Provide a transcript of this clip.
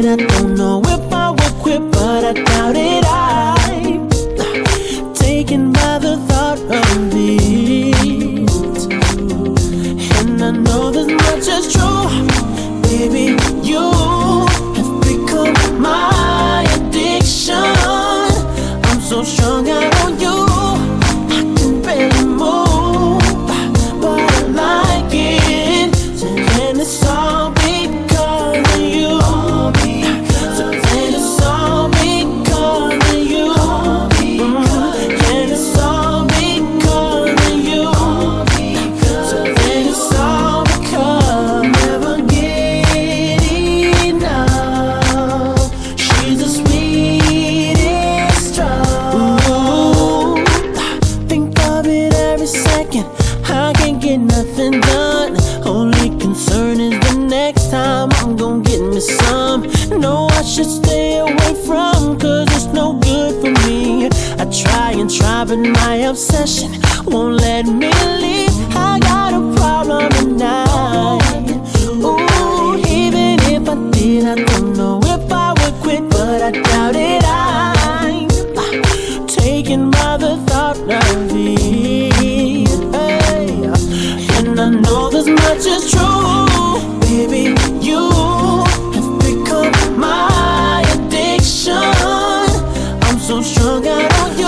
did, I don't know if I would quit, but I doubt it. I'm taken by the thought of it, and I know this much is true, baby. You have become my addiction. I'm so strung out on you, I can barely move, but I like it, and it's all because of you. So then it's all because of you, and it's all because of you. So then it's all because never get enough. She's the sweetest drug. Ooh, think of it every second. I can't get nothing done. Only concern is the next time I'm gonna get me some. No, I should stay away from, cause it's no good for me. I try and try, but my obsession won't let me leave. I got a problem tonight. Ooh, even if I did, I don't know if I would quit, but I doubt it. I'm taken by the thought of it, hey. And I know this much is true, baby. You have become my addiction. I'm so strung out on you,